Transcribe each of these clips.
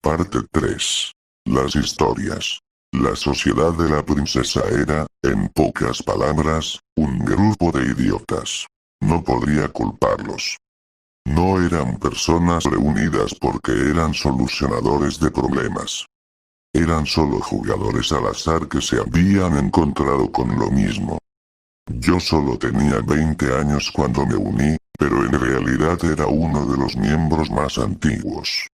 Parte 3. Las historias. La sociedad de la princesa era, en pocas palabras, un grupo de idiotas. No podría culparlos. No eran personas reunidas porque eran solucionadores de problemas. Eran solo jugadores al azar que se habían encontrado con lo mismo. Yo solo tenía 20 años cuando me uní, pero en realidad era uno de los miembros más antiguos.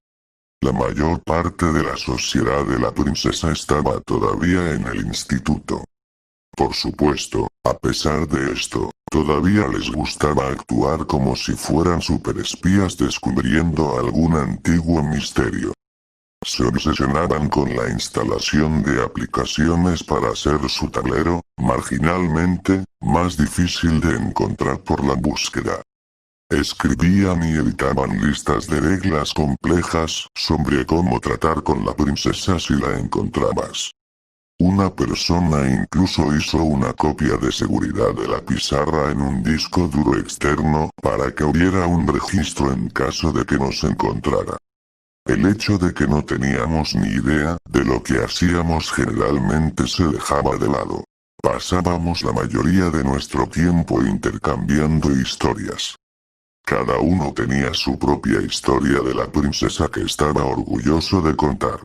La mayor parte de la sociedad de la princesa estaba todavía en el instituto. Por supuesto, a pesar de esto, todavía les gustaba actuar como si fueran superespías descubriendo algún antiguo misterio. Se obsesionaban con la instalación de aplicaciones para hacer su tablero, marginalmente, más difícil de encontrar por la búsqueda. Escribían y editaban listas de reglas complejas sobre cómo tratar con la princesa si la encontrabas. Una persona incluso hizo una copia de seguridad de la pizarra en un disco duro externo para que hubiera un registro en caso de que nos encontrara. El hecho de que no teníamos ni idea de lo que hacíamos generalmente se dejaba de lado. Pasábamos la mayoría de nuestro tiempo intercambiando historias. Cada uno tenía su propia historia de la princesa que estaba orgulloso de contar.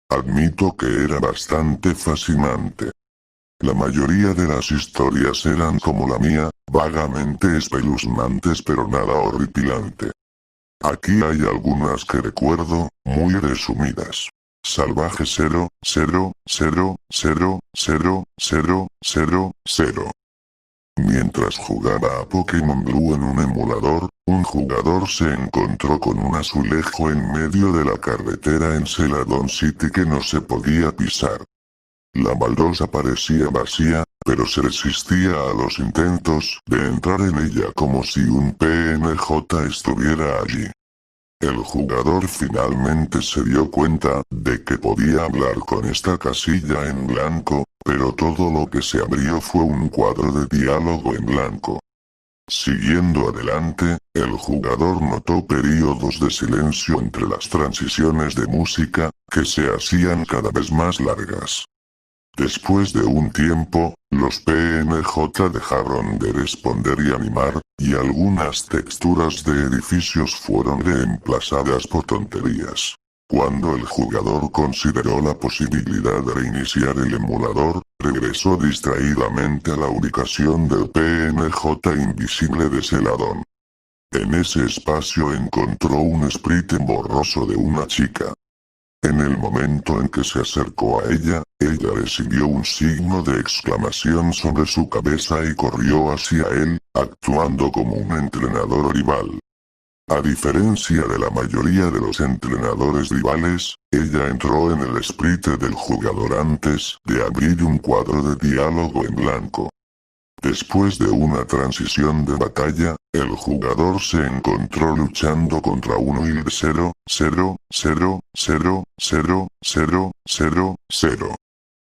Admito que era bastante fascinante. La mayoría de las historias eran como la mía, vagamente espeluznantes pero nada horripilante. Aquí hay algunas que recuerdo, muy resumidas. Salvaje 0, 0, 0, 0, 0, 0, 0. Mientras jugaba a Pokémon Blue en un emulador, un jugador se encontró con un azulejo en medio de la carretera en Celadon City que no se podía pisar. La baldosa parecía vacía, pero se resistía a los intentos de entrar en ella como si un PNJ estuviera allí. El jugador finalmente se dio cuenta de que podía hablar con esta casilla en blanco, pero todo lo que se abrió fue un cuadro de diálogo en blanco. Siguiendo adelante, el jugador notó períodos de silencio entre las transiciones de música, que se hacían cada vez más largas. Después de un tiempo, los PNJ dejaron de responder y animar, y algunas texturas de edificios fueron reemplazadas por tonterías. Cuando el jugador consideró la posibilidad de reiniciar el emulador, regresó distraídamente a la ubicación del PNJ invisible de Celadon. En ese espacio encontró un sprite borroso de una chica. En el momento en que se acercó a ella recibió un signo de exclamación sobre su cabeza y corrió hacia él, actuando como un entrenador rival. A diferencia de la mayoría de los entrenadores rivales, ella entró en el sprite del jugador antes de abrir un cuadro de diálogo en blanco. Después de una transición de batalla, el jugador se encontró luchando contra uno y 0, 0, 0, 0, 0, 0, 0, 0.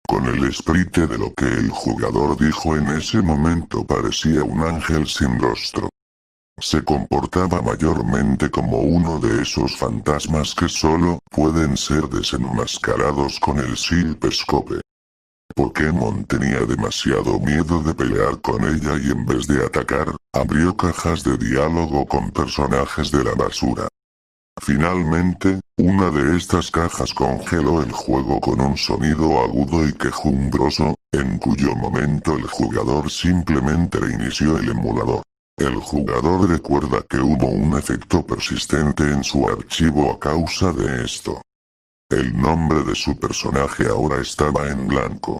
Con el sprite de lo que el jugador dijo en ese momento parecía un ángel sin rostro. Se comportaba mayormente como uno de esos fantasmas que solo pueden ser desenmascarados con el Silpescope. Pokémon tenía demasiado miedo de pelear con ella y en vez de atacar, abrió cajas de diálogo con personajes de la basura. Finalmente, una de estas cajas congeló el juego con un sonido agudo y quejumbroso, en cuyo momento el jugador simplemente reinició el emulador. El jugador recuerda que hubo un efecto persistente en su archivo a causa de esto. El nombre de su personaje ahora estaba en blanco.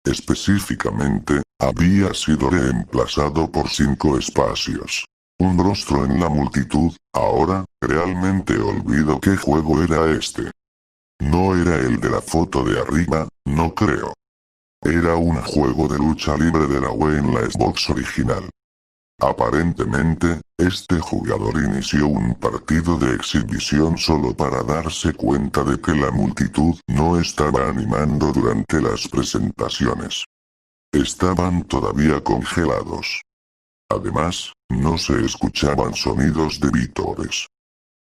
Específicamente, había sido reemplazado por 5 espacios. Un rostro en la multitud. Ahora, realmente olvido qué juego era este. No era el de la foto de arriba, no creo. Era un juego de lucha libre de la Wii en la Xbox original. Aparentemente, este jugador inició un partido de exhibición solo para darse cuenta de que la multitud no estaba animando durante las presentaciones. Estaban todavía congelados. Además, no se escuchaban sonidos de vítores.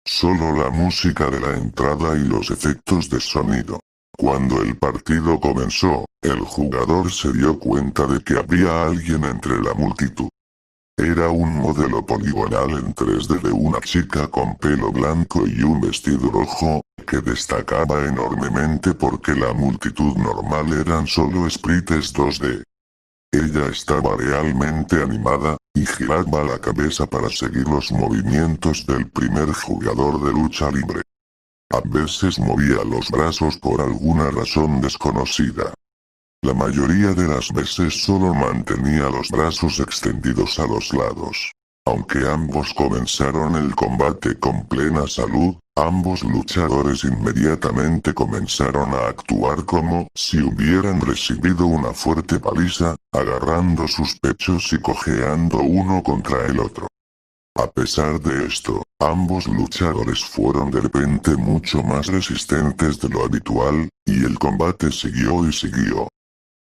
Solo la música de la entrada y los efectos de sonido. Cuando el partido comenzó, el jugador se dio cuenta de que había alguien entre la multitud. Era un modelo poligonal en 3D de una chica con pelo blanco y un vestido rojo, que destacaba enormemente porque la multitud normal eran solo sprites 2D. Ella estaba realmente animada, y giraba la cabeza para seguir los movimientos del primer jugador de lucha libre. A veces movía los brazos por alguna razón desconocida. La mayoría de las veces solo mantenía los brazos extendidos a los lados. Aunque ambos comenzaron el combate con plena salud, ambos luchadores inmediatamente comenzaron a actuar como si hubieran recibido una fuerte paliza, agarrando sus pechos y cojeando uno contra el otro. A pesar de esto, ambos luchadores fueron de repente mucho más resistentes de lo habitual, y el combate siguió y siguió.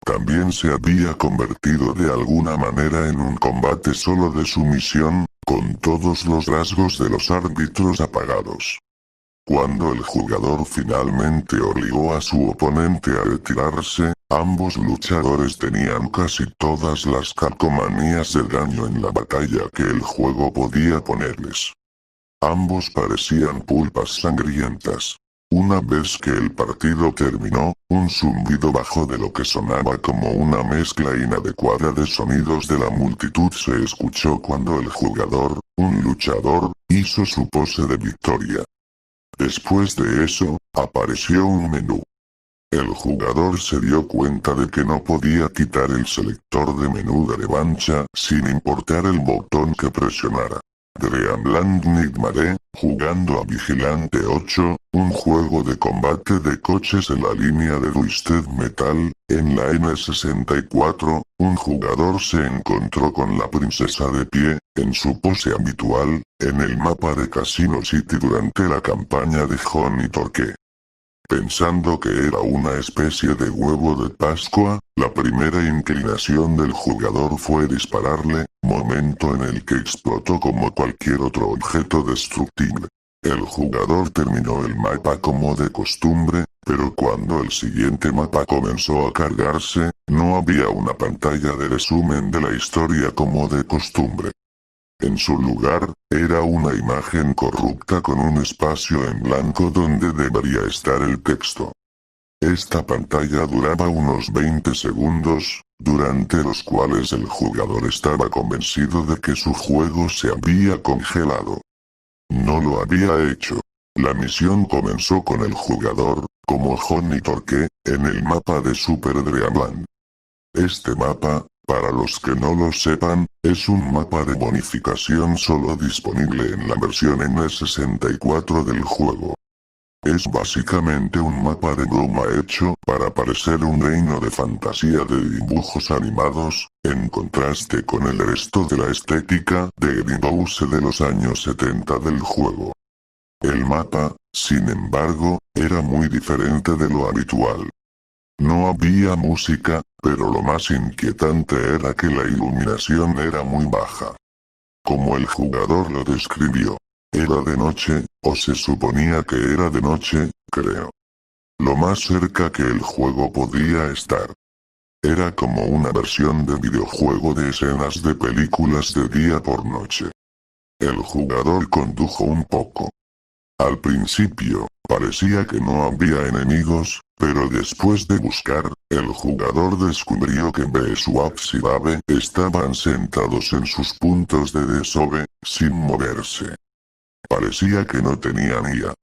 También se había convertido de alguna manera en un combate solo de sumisión, con todos los rasgos de los árbitros apagados. Cuando el jugador finalmente obligó a su oponente a retirarse, ambos luchadores tenían casi todas las calcomanías de daño en la batalla que el juego podía ponerles. Ambos parecían pulpas sangrientas. Una vez que el partido terminó, un zumbido bajo de lo que sonaba como una mezcla inadecuada de sonidos de la multitud se escuchó cuando el jugador, un luchador, hizo su pose de victoria. Después de eso, apareció un menú. El jugador se dio cuenta de que no podía quitar el selector de menú de revancha sin importar el botón que presionara. Dreamland Nightmare, jugando a Vigilante 8, un juego de combate de coches en la línea de Twisted Metal. En la N64, un jugador se encontró con la princesa de pie, en su pose habitual, en el mapa de Casino City durante la campaña de Johnny Torque. Pensando que era una especie de huevo de Pascua, la primera inclinación del jugador fue dispararle, momento en el que explotó como cualquier otro objeto destructible. El jugador terminó el mapa como de costumbre, pero cuando el siguiente mapa comenzó a cargarse, no había una pantalla de resumen de la historia como de costumbre. En su lugar, era una imagen corrupta con un espacio en blanco donde debería estar el texto. Esta pantalla duraba unos 20 segundos, durante los cuales el jugador estaba convencido de que su juego se había congelado. No lo había hecho. La misión comenzó con el jugador, como Johnny Torque, en el mapa de Super Dreamland. Este mapa, para los que no lo sepan, es un mapa de bonificación solo disponible en la versión N64 del juego. Es básicamente un mapa de broma hecho para parecer un reino de fantasía de dibujos animados, en contraste con el resto de la estética de Windows de los años 70 del juego. El mapa, sin embargo, era muy diferente de lo habitual. No había música, pero lo más inquietante era que la iluminación era muy baja. Como el jugador lo describió, era de noche, o se suponía que era de noche, creo. Lo más cerca que el juego podía estar. Era como una versión de videojuego de escenas de películas de día por noche. El jugador condujo un poco. Al principio, parecía que no había enemigos, pero después de buscar, el jugador descubrió que Beeswax y Babe estaban sentados en sus puntos de desove, sin moverse. Parecía que no tenían IA.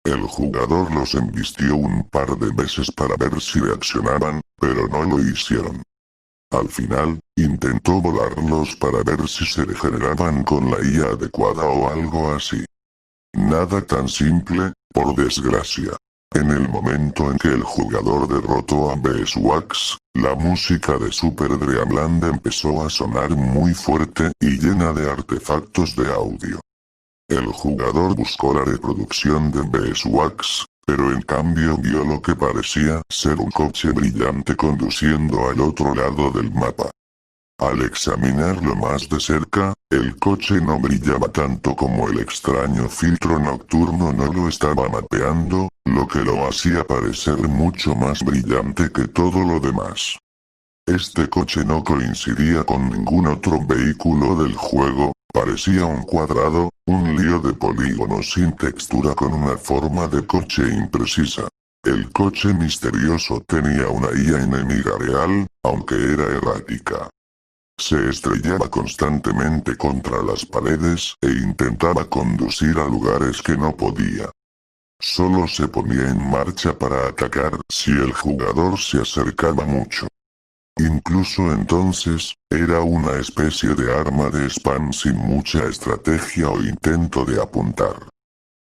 El jugador los embistió un par de veces para ver si reaccionaban, pero no lo hicieron. Al final, intentó volarlos para ver si se regeneraban con la IA adecuada o algo así. Nada tan simple, por desgracia. En el momento en que el jugador derrotó a Beeswax, la música de Super Dreamland empezó a sonar muy fuerte y llena de artefactos de audio. El jugador buscó la reproducción de Beeswax, pero en cambio vio lo que parecía ser un coche brillante conduciendo al otro lado del mapa. Al examinarlo más de cerca, el coche no brillaba tanto como el extraño filtro nocturno no lo estaba mapeando, lo que lo hacía parecer mucho más brillante que todo lo demás. Este coche no coincidía con ningún otro vehículo del juego, parecía un cuadrado, un lío de polígonos sin textura con una forma de coche imprecisa. El coche misterioso tenía una IA enemiga real, aunque era errática. Se estrellaba constantemente contra las paredes e intentaba conducir a lugares que no podía. Solo se ponía en marcha para atacar si el jugador se acercaba mucho. Incluso entonces, era una especie de arma de spam sin mucha estrategia o intento de apuntar.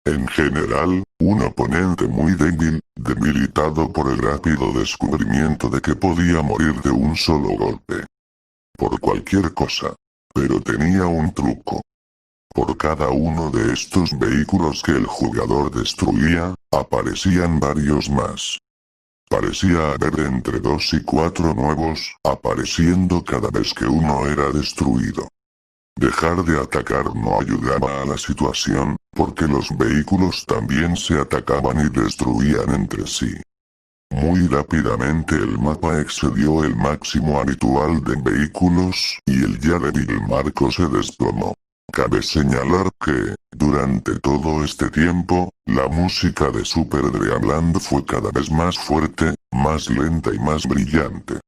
En general, un oponente muy débil, debilitado por el rápido descubrimiento de que podía morir de un solo golpe. Por cualquier cosa. Pero tenía un truco. Por cada uno de estos vehículos que el jugador destruía, aparecían varios más. Parecía haber entre 2 y 4 nuevos, apareciendo cada vez que uno era destruido. Dejar de atacar no ayudaba a la situación, porque los vehículos también se atacaban y destruían entre sí. Muy rápidamente el mapa excedió el máximo habitual de vehículos, y el ya débil marco se desplomó. Cabe señalar que, durante todo este tiempo, la música de Super Dreamland fue cada vez más fuerte, más lenta y más brillante.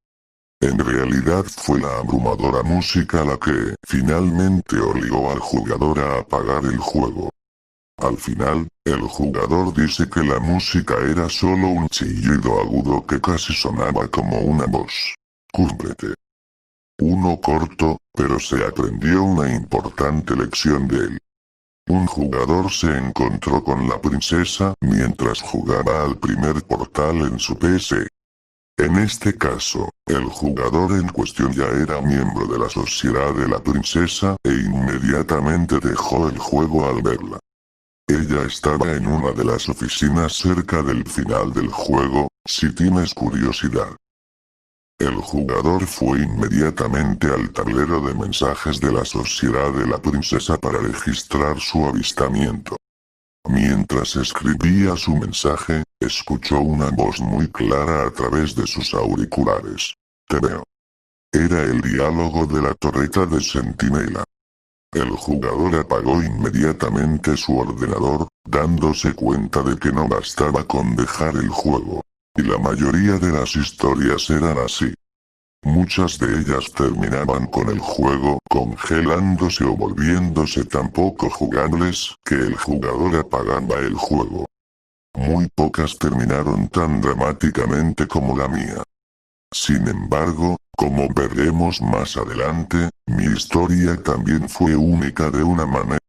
En realidad fue la abrumadora música la que, finalmente obligó al jugador a apagar el juego. Al final, el jugador dice que la música era solo un chillido agudo que casi sonaba como una voz. Cúmplete. Uno corto, pero se aprendió una importante lección de él. Un jugador se encontró con la princesa mientras jugaba al primer portal en su PC. En este caso, el jugador en cuestión ya era miembro de la sociedad de la princesa e inmediatamente dejó el juego al verla. Ella estaba en una de las oficinas cerca del final del juego, si tienes curiosidad. El jugador fue inmediatamente al tablero de mensajes de la sociedad de la princesa para registrar su avistamiento. Mientras escribía su mensaje, escuchó una voz muy clara a través de sus auriculares. Te veo. Era el diálogo de la torreta de centinela. El jugador apagó inmediatamente su ordenador, dándose cuenta de que no bastaba con dejar el juego. Y la mayoría de las historias eran así. Muchas de ellas terminaban con el juego congelándose o volviéndose tan poco jugables que el jugador apagaba el juego. Muy pocas terminaron tan dramáticamente como la mía. Sin embargo, como veremos más adelante, mi historia también fue única de una manera